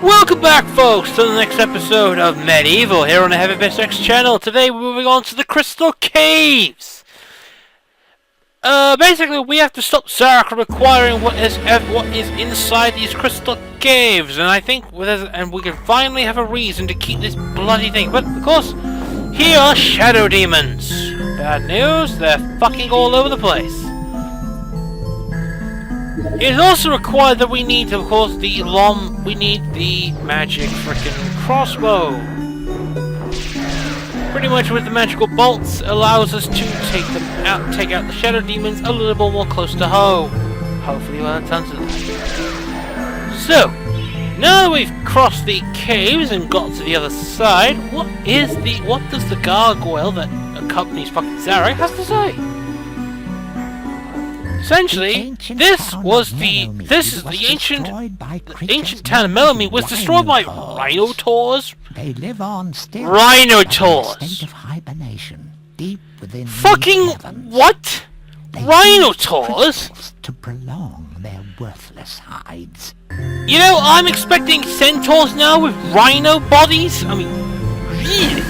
Welcome back, folks, to the next episode of Medieval here on the Heavy PSX channel. Today we're moving on to the Crystal Caves. Basically, we have to stop Zarek from acquiring what is inside these Crystal Caves, and I think we can finally have a reason to keep this bloody thing. But of course, here are shadow demons. Bad news, they're fucking all over the place. It is also required that we need, of course, the magic frickin' crossbow. Pretty much with the magical bolts allows us to take out the shadow demons a little more close to home. Hopefully we'll have tons of that. So, now that we've crossed the caves and got to the other side, what does the gargoyle that accompanies fucking Zarek has to say? Essentially, this is the ancient town of Melamine was destroyed by rhinotaurs. They live on still Rhinotaurs. in a state of hibernation, deep within Fucking the heavens. what? They Rhinotaurs? use crystals to prolong their worthless hides. You know, I'm expecting centaurs now with rhino bodies. I mean, really?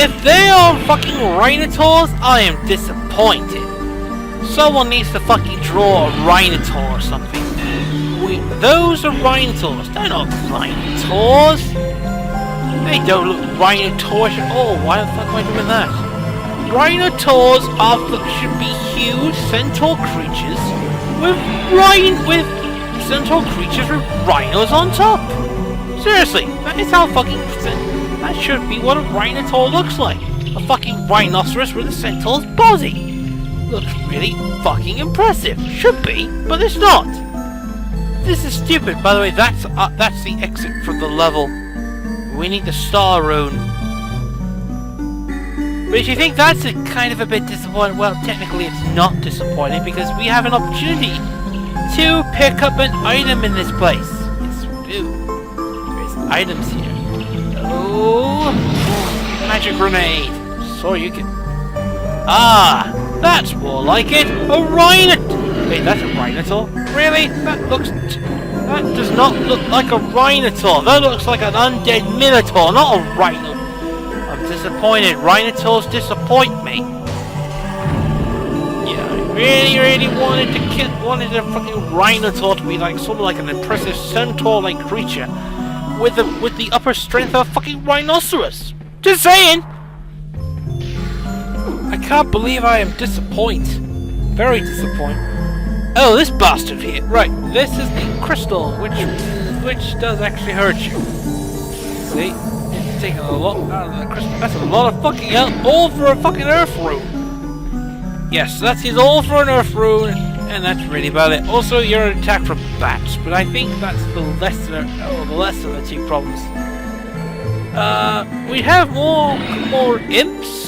If they are fucking rhinotaurs, I am disappointed. Someone needs to fucking draw a rhinotaur or something. Those are rhinotaurs. They're not rhinotaurs. They don't look rhinotaurish at all. Why the fuck am I doing that? Rhinotaurs should be huge centaur creatures with centaur creatures with rhinos on top. Seriously, that is how that should be what a rhinotaur looks like. A fucking rhinoceros with a centaur's body. Looks really fucking impressive. Should be, but it's not. This is stupid. By the way, that's the exit from the level. We need the star rune. But if you think that's kind of a bit disappointing, well, technically it's not disappointing because we have an opportunity to pick up an item in this place. Yes, we do. There's items here. Oh, magic grenade. So you can. Ah. That's more like it! A rhinotaur! Wait, that's a rhinotaur? Really? That does not look like a rhinotaur. That looks like an undead minotaur, not a rhino. I'm disappointed. Rhinotaurs disappoint me. Yeah, I really wanted a fucking rhinotaur to be like sort of like an impressive centaur-like creature with the upper strength of a fucking rhinoceros. Just saying. I can't believe I am disappointed. Very disappointed. Oh, this bastard here. Right, this is the crystal, which does actually hurt you. See? It's taking a lot out of the crystal. That's a lot of fucking help. All for a fucking earth rune. Yes, that is all for an earth rune, and that's really about it. Also, you're attacked from bats, but I think that's the lesser of the two problems. We have more imps.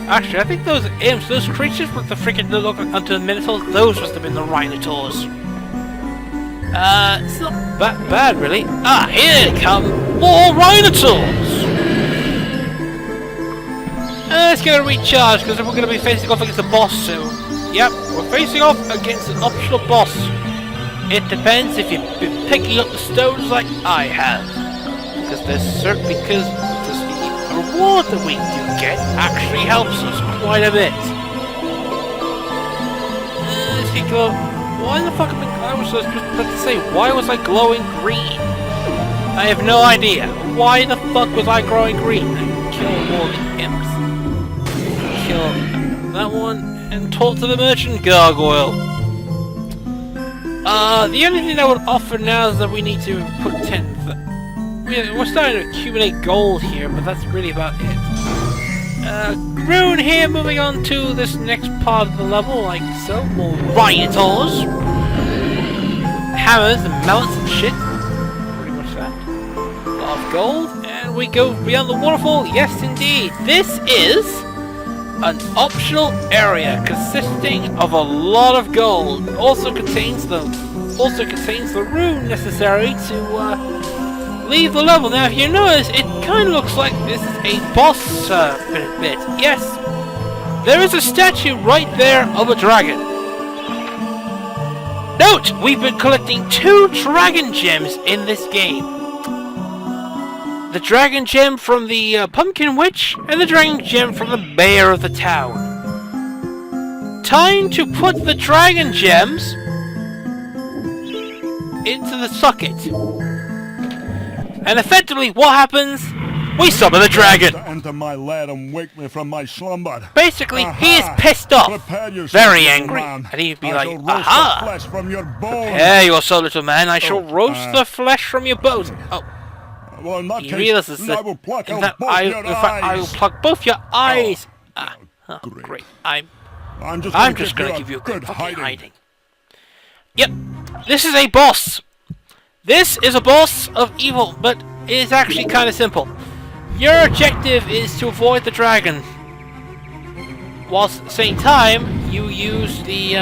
Actually, I think those imps, those creatures with the freaking look onto the minotaurs, those must have been the rhinotaurs. It's not that bad, really. Ah, here come more rhinotaurs! Let's get a recharge, because we're going to be facing off against a boss soon. Yep, we're facing off against an optional boss. It depends if you've been picking up the stones like I have. Because the reward that we do get actually helps us quite a bit. Let's think of why the fuck I was just about to say, why was I glowing green? I have no idea. Why the fuck was I glowing green? I can kill all the imps. Kill that one and talk to the merchant gargoyle. The only thing I would offer now is that we need to put 10. We're starting to accumulate gold here, but that's really about it. Rune here, moving on to this next part of the level, like so. More rhinotaurs. Hammers and mallets and shit. Pretty much that. A lot of gold, and we go beyond the waterfall. Yes, indeed. This is an optional area consisting of a lot of gold. Also contains the rune necessary to leave the level. Now, if you notice, it kind of looks like this is a boss bit. Yes, there is a statue right there of a dragon. Note, we've been collecting 2 dragon gems in this game. The dragon gem from the Pumpkin Witch and the dragon gem from the Mayor of the town. Time to put the dragon gems into the socket. And effectively, what happens? We summon the dragon! Enter my lair and wake me from my slumber. Basically, he is pissed off, very angry, and he'd be like, aha! Prepare yourself, little man, I shall roast the flesh from your bones. Oh, well, in that he case, realizes that, I will pluck in out fact, both I your will eyes. pluck both your eyes. Great. Great. I'm just gonna give you a good fucking hiding. Yep, this is a boss. This is a boss of evil, but it is actually kind of simple. Your objective is to avoid the dragon, whilst at the same time you use the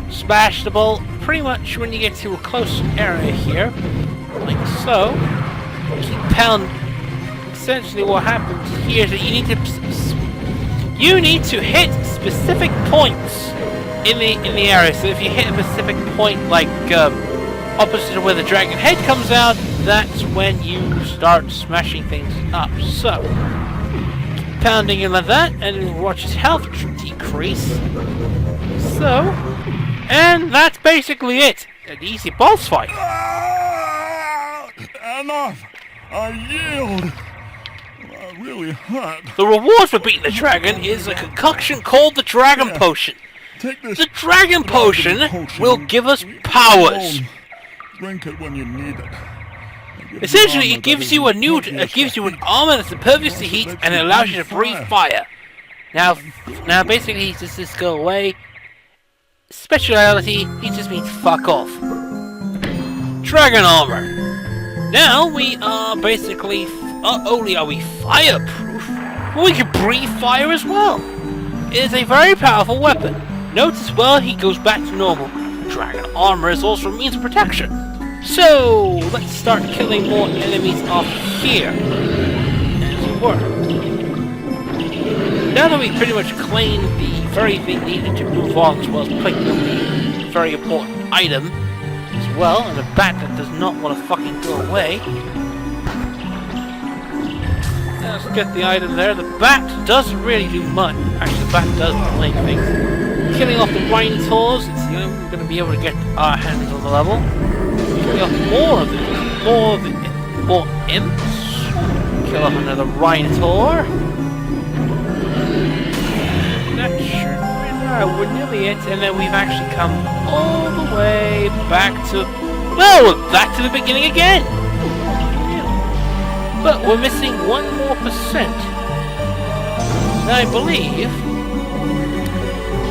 smash the ball pretty much when you get to a close area here, like so. Keep pound. Essentially, what happens here is that you need to hit specific points in the area. So if you hit a specific point, like opposite of where the dragon head comes out, that's when you start smashing things up. So, keep pounding him like that, and watch his health decrease. So, and that's basically it. An easy boss fight. Enough! I yield! I really hurt. The reward for beating the dragon is a concoction called the Dragon Potion. Take this. The Dragon Potion will give us powers. Drink it when you need it. Essentially, it gives you an armor that's impervious to heat, and it allows you to breathe fire. Now basically, does this go away? Speciality, he just means fuck off. Dragon armor. Now we are basically, not only are we fireproof, but we can breathe fire as well. It is a very powerful weapon. Notice well, he goes back to normal. Dragon armor is also a means of protection. So, let's start killing more enemies off here. As it were. Now that we've pretty much claimed the very thing needed to move on, as well as picking up the very important item as well, and a bat that does not want to fucking go away. Let's get the item there. The bat doesn't really do much. Actually, the bat does plenty of things. Killing off the rhinosaurs, it's the only way we're going to be able to get our hands on the level. Killing off more imps. Kill off another rhinosaur. That sure, we're nearly it, and then we've actually come all the way back to, well, we're back to the beginning again. But we're missing 1% more. And I believe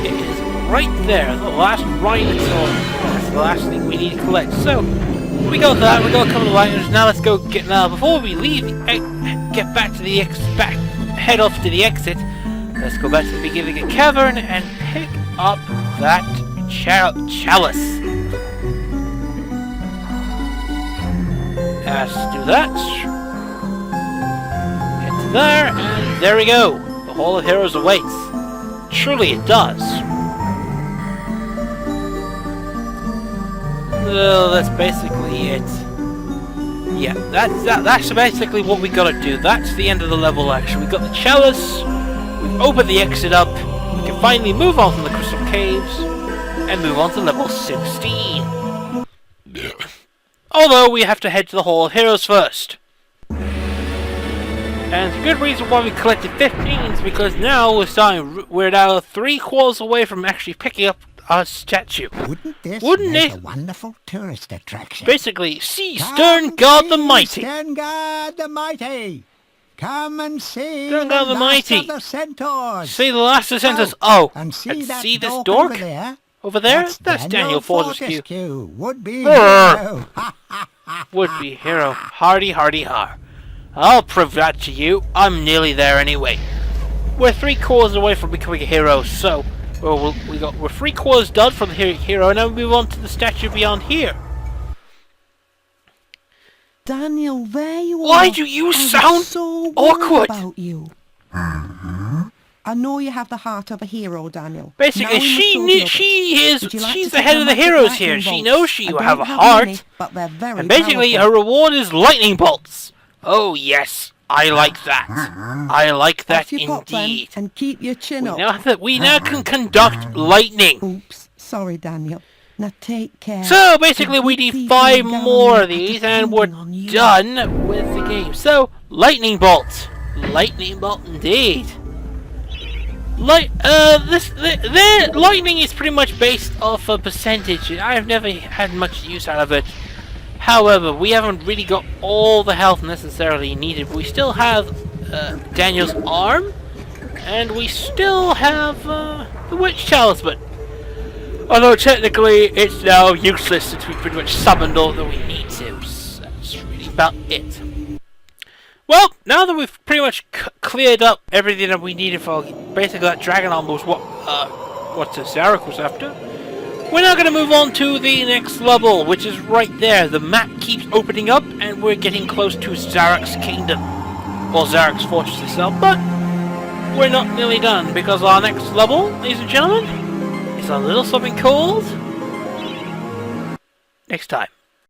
it is right there, the last rhinosaur. That's the last thing we need to collect. So we got that. We got a couple of items. Now let's go get. Now before we leave, get back to the head off to the exit. Let's go back to the beginning of the cavern and pick up that chalice. Let's do that. There, and there we go. The Hall of Heroes awaits. Truly it does. Well, that's basically it. Yeah, that's basically what we gotta do. That's the end of the level, actually. We've got the chalice, we've opened the exit up, we can finally move on from the Crystal Caves, and move on to level 16. Although, we have to head to the Hall of Heroes first. And the good reason why we collected 15 is because now we're now 3/4 away from actually picking up our statue. Wouldn't this Wouldn't make it? a wonderful tourist attraction? Basically, see Stern God the Mighty. Stern God the Mighty. Come and see Stern God the last Mighty. of the centaurs. See the last of the sentence. Oh, and see, this dork dork over there. over there? That's Daniel Fortescue. Fortescue. Would-be Brr. hero. Would-be hero. Hardy, hardy, har. I'll prove that to you. I'm nearly there anyway. We're 3/4 away from becoming a hero, so we're 3/4 done from the hero, and now we move on to the statue beyond here. Daniel, there you are. Why do you I was sound so worried awkward? about you. I know you have the heart of a hero, Daniel. Basically, Now we must sort you up. Would you like she's to the take head of the magic heroes lightning here. She bolts? knows she I will don't have a many, heart. but they're very And basically, powerful. her reward is lightning bolts. Oh, yes. I like that. I like that Off you pop, then, indeed. and keep your chin up. We now can conduct lightning. Oops, sorry, Daniel. Now take care. So basically The we good need people 5 in more of Galilee are these and we're depending on you. done with the game. So, lightning bolt. Lightning bolt indeed. The lightning is pretty much based off a percentage. I have never had much use out of it. However, we haven't really got all the health necessarily needed. We still have Daniel's arm, and we still have the witch talisman. Although technically it's now useless since we pretty much summoned all that we need to. So that's really about it. Well, now that we've pretty much cleared up everything that we needed for basically that dragon arm was what Zarek was after. We're now going to move on to the next level, which is right there. The map keeps opening up, and we're getting close to Zarek's kingdom. Or Zarek's fortress itself, but we're not nearly done, because our next level, ladies and gentlemen, is a little something called... Next time.